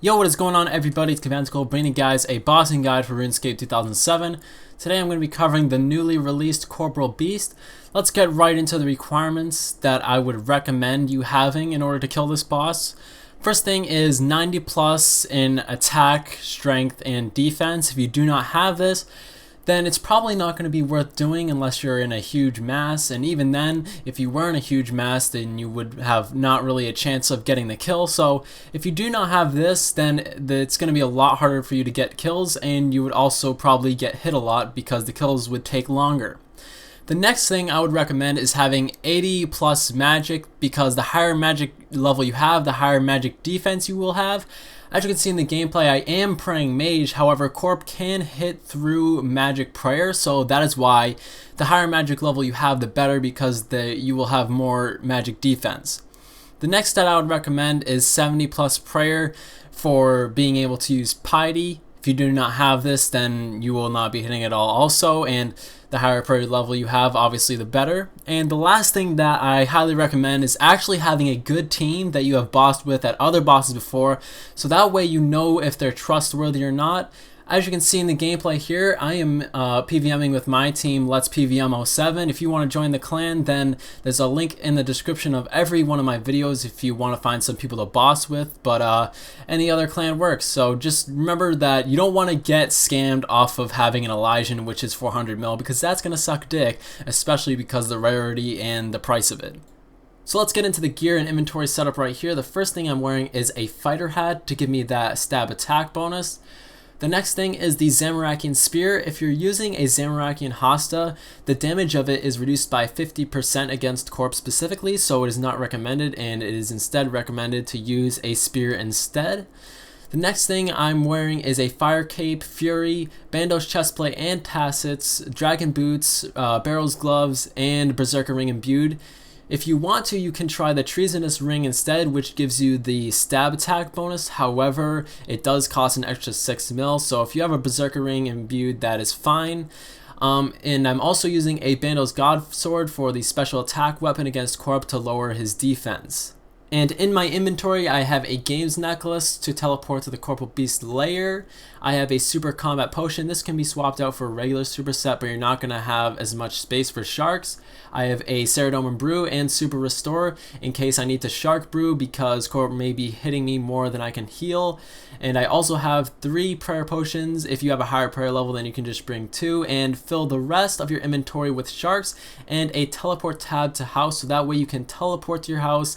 Yo, what is going on, everybody? It's Conventicle bringing you guys a bossing guide for Runescape 2007. Today I'm going to be covering the newly released Corporeal Beast. Let's get right into the requirements that I would recommend you having in order to kill this boss. First thing is 90 plus in attack, strength, and defense. If you do not have this, then it's probably not going to be worth doing unless you're in a huge mass, and even then, if you were in a huge mass, then you would have not really a chance of getting the kill. So if you do not have this, then it's going to be a lot harder for you to get kills, and you would also probably get hit a lot because the kills would take longer. The next thing I would recommend is having 80 plus magic, because the higher magic level you have, the higher magic defense you will have. As you can see in the gameplay, I am praying mage, however Corp can hit through magic prayer, so that is why the higher magic level you have, the better, because you will have more magic defense. The next stat I would recommend is 70 plus prayer for being able to use piety. If you do not have this, then you will not be hitting it all also, and the higher prayer level you have, obviously the better. And the last thing that I highly recommend is actually having a good team that you have bossed with at other bosses before, so that way you know if they're trustworthy or not. As you can see in the gameplay here, I am PVMing with my team, Let's PVM 07. If you want to join the clan, then there's a link in the description of every one of my videos if you want to find some people to boss with, but any other clan works. So just remember that you don't want to get scammed off of having an Elysian, which is 400 mil, because that's going to suck dick, especially because of the rarity and the price of it. So let's get into the gear and inventory setup right here. The first thing I'm wearing is a fighter hat to give me that stab attack bonus. The next thing is the Zamorakian Spear. If you're using a Zamorakian Hasta, the damage of it is reduced by 50% against Corp specifically, so it is not recommended, and it is instead recommended to use a spear instead. The next thing I'm wearing is a Fire Cape, Fury, Bandos Chestplate and Tassets, Dragon Boots, Barrels Gloves, and Berserker Ring imbued. If you want to, you can try the Treasonous Ring instead, which gives you the stab attack bonus. However, it does cost an extra 6 mil, so if you have a Berserker Ring imbued, that is fine. And I'm also using a Bandos God Sword for the special attack weapon against Corp to lower his defense. And in my inventory, I have a Games Necklace to teleport to the Corporeal Beast lair. I have a Super Combat Potion. This can be swapped out for a regular Super Set, but you're not going to have as much space for sharks. I have a Ceridome Brew and Super Restore in case I need to Shark Brew because Corp may be hitting me more than I can heal. And I also have 3 Prayer Potions. If you have a higher prayer level, then you can just bring 2 and fill the rest of your inventory with sharks and a Teleport tab to house, so that way you can teleport to your house,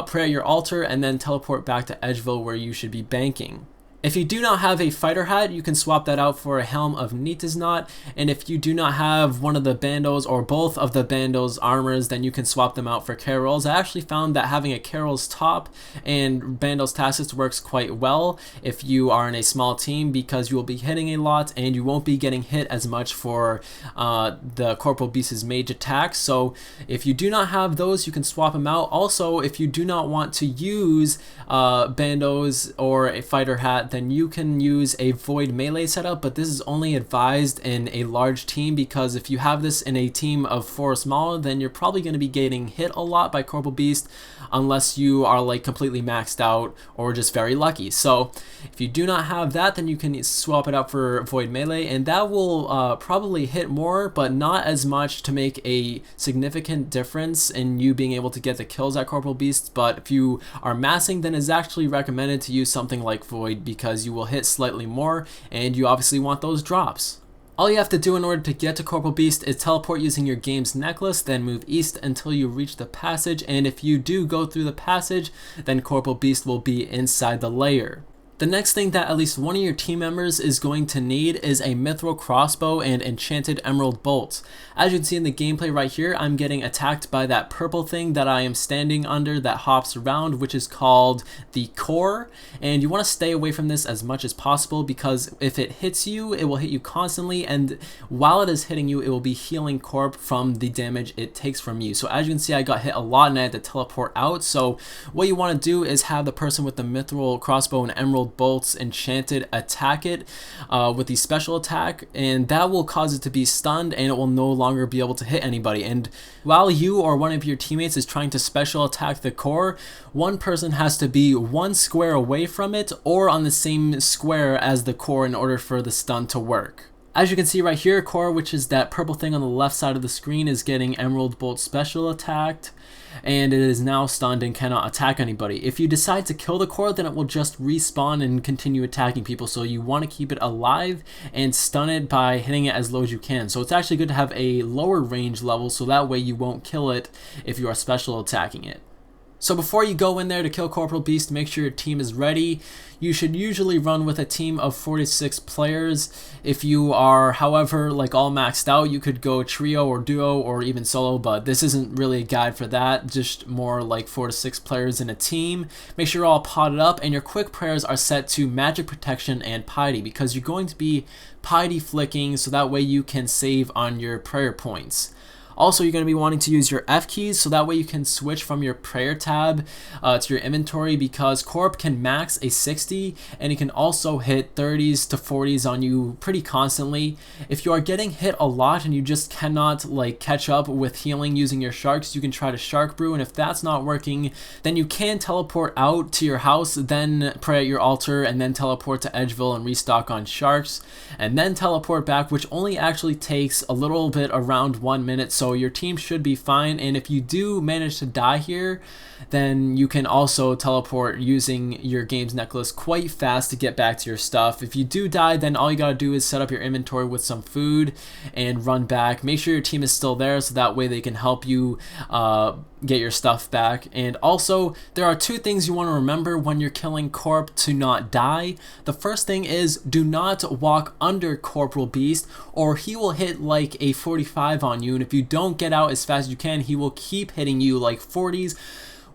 pray at your altar, and then teleport back to Edgeville where you should be banking. If you do not have a fighter hat, you can swap that out for a Helm of Nita's and if you do not have one of the Bandos or both of the Bandos armors, then you can swap them out for Carol's. I actually found that having a Carol's top and Bandos Tassets works quite well if you are in a small team, because you will be hitting a lot and you won't be getting hit as much for the Corporeal Beast's mage attacks. So if you do not have those, you can swap them out. Also, if you do not want to use Bandos or a fighter hat, then you can use a void melee setup, but this is only advised in a large team, because if you have this in a team of 4 or smaller, then you're probably going to be getting hit a lot by Corporeal Beast unless you are like completely maxed out or just very lucky. So if you do not have that, then you can swap it out for void melee, and that will probably hit more but not as much to make a significant difference in you being able to get the kills at Corporeal Beast. But if you are massing, then it's actually recommended to use something like void, because you will hit slightly more and you obviously want those drops. All you have to do in order to get to Corporeal Beast is teleport using your Games Necklace, then move east until you reach the passage, and if you do go through the passage, then Corporeal Beast will be inside the lair. The next thing that at least one of your team members is going to need is a Mithril Crossbow and Enchanted Emerald Bolts. As you can see in the gameplay right here, I'm getting attacked by that purple thing that I am standing under that hops around, which is called the Core, and you want to stay away from this as much as possible, because if it hits you, it will hit you constantly, and while it is hitting you, it will be healing Corp from the damage it takes from you. So as you can see, I got hit a lot and I had to teleport out. So what you want to do is have the person with the Mithril Crossbow and Emerald bolts enchanted, attack it with the special attack, and that will cause it to be stunned and it will no longer be able to hit anybody. And while you or one of your teammates is trying to special attack the core, one person has to be one square away from it or on the same square as the core in order for the stun to work. As you can see right here, core, which is that purple thing on the left side of the screen, is getting Emerald Bolt special attacked, and it is now stunned and cannot attack anybody. If you decide to kill the core, then it will just respawn and continue attacking people, so you want to keep it alive and stun it by hitting it as low as you can. So it's actually good to have a lower range level, so that way you won't kill it if you are special attacking it. So before you go in there to kill Corporeal Beast, make sure your team is ready. You should usually run with a team of 4 to 6 players. If you are, however, like all maxed out, you could go trio or duo or even solo, but this isn't really a guide for that, just more like 4 to 6 players in a team. Make sure you're all potted up and your quick prayers are set to magic protection and piety, because you're going to be piety flicking, so that way you can save on your prayer points. Also, you're going to be wanting to use your F keys, so that way you can switch from your prayer tab to your inventory, because Corp can max a 60 and it can also hit 30s to 40s on you pretty constantly. If you are getting hit a lot and you just cannot like catch up with healing using your sharks, you can try to shark brew, and if that's not working, then you can teleport out to your house, then pray at your altar, and then teleport to Edgeville and restock on sharks, and then teleport back, which only actually takes a little bit around 1 minute, so your team should be fine. And if you do manage to die here, then you can also teleport using your games necklace quite fast to get back to your stuff. If you do die, then all you gotta do is set up your inventory with some food and run back. Make sure your team is still there, so that way they can help you get your stuff back. And also, there are 2 things you want to remember when you're killing Corp to not die. The first thing is, do not walk under Corporeal Beast, or he will hit like a 45 on you, and if you don't get out as fast as you can, he will keep hitting you like 40s,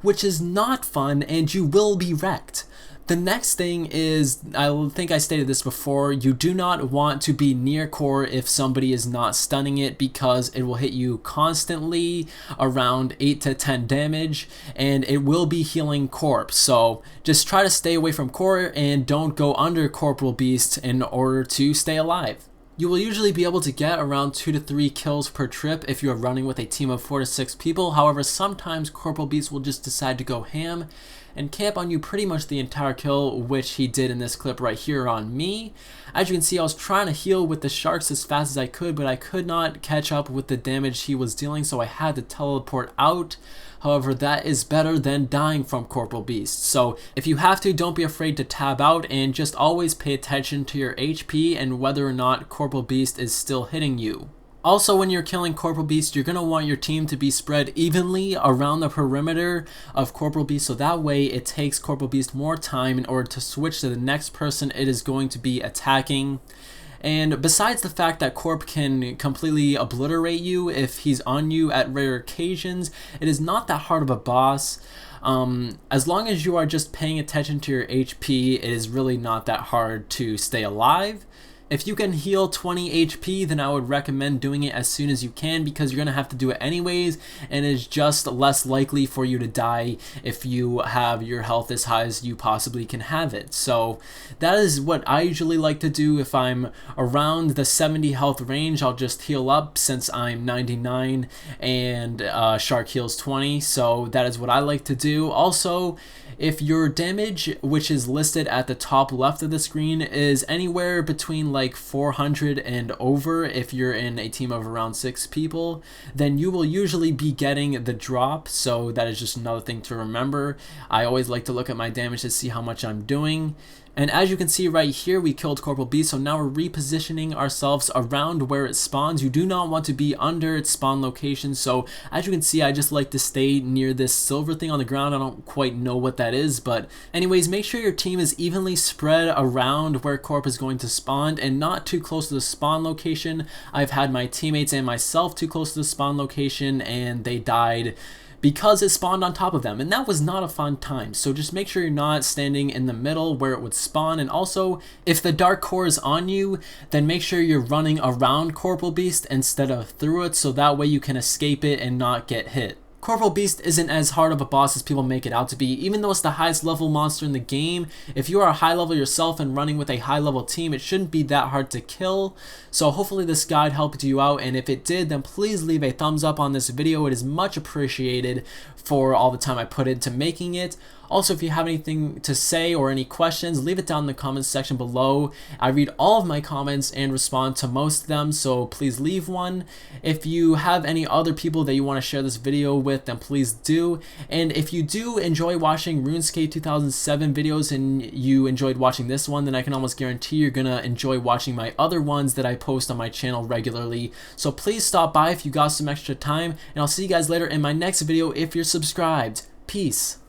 which is not fun, and you will be wrecked. The next thing is, I think I stated this before, you do not want to be near core if somebody is not stunning it, because it will hit you constantly around 8 to 10 damage, and it will be healing Corp. So just try to stay away from core and don't go under Corporeal Beast in order to stay alive. You will usually be able to get around 2 to 3 kills per trip if you are running with a team of 4 to 6 people. However, sometimes Corporeal Beast will just decide to go ham and camp on you pretty much the entire kill, which he did in this clip right here on me. As you can see, I was trying to heal with the sharks as fast as I could, but I could not catch up with the damage he was dealing, so I had to teleport out. However, that is better than dying from Corporeal Beast. So if you have to, don't be afraid to tab out, and just always pay attention to your HP and whether or not Corporeal Beast is still hitting you. Also, when you're killing Corporeal Beast, you're going to want your team to be spread evenly around the perimeter of Corporeal Beast, so that way it takes Corporeal Beast more time in order to switch to the next person it is going to be attacking. And besides the fact that Corp can completely obliterate you if he's on you at rare occasions, it is not that hard of a boss. As long as you are just paying attention to your HP, it is really not that hard to stay alive. If you can heal 20 HP, then I would recommend doing it as soon as you can, because you're going to have to do it anyways, and it's just less likely for you to die if you have your health as high as you possibly can have it. So that is what I usually like to do. If I'm around the 70 health range, I'll just heal up, since I'm 99 and Shark heals 20, so that is what I like to do. Also, if your damage, which is listed at the top left of the screen, is anywhere between like 400 and over, if you're in a team of around 6 people, then you will usually be getting the drop. So that is just another thing to remember. I always like to look at my damage to see how much I'm doing. And as you can see right here, we killed Corporeal Beast, so now we're repositioning ourselves around where it spawns. You do not want to be under its spawn location, so as you can see, I just like to stay near this silver thing on the ground. I don't quite know what that is, but anyways, make sure your team is evenly spread around where Corp is going to spawn and not too close to the spawn location. I've had my teammates and myself too close to the spawn location, and they died because it spawned on top of them, and that was not a fun time. So just make sure you're not standing in the middle where it would spawn. And also, if the dark core is on you, then make sure you're running around Corporeal Beast instead of through it, so that way you can escape it and not get hit. Corporeal Beast isn't as hard of a boss as people make it out to be. Even though it's the highest level monster in the game, if you are a high level yourself and running with a high level team, it shouldn't be that hard to kill. So hopefully this guide helped you out, and if it did, then please leave a thumbs up on this video. It is much appreciated for all the time I put into making it. Also, if you have anything to say or any questions, leave it down in the comments section below. I read all of my comments and respond to most of them, so please leave one. If you have any other people that you want to share this video with, then please do. And if you do enjoy watching RuneScape 2007 videos and you enjoyed watching this one, then I can almost guarantee you're gonna enjoy watching my other ones that I post on my channel regularly. So please stop by if you got some extra time, and I'll see you guys later in my next video if you're subscribed. Peace.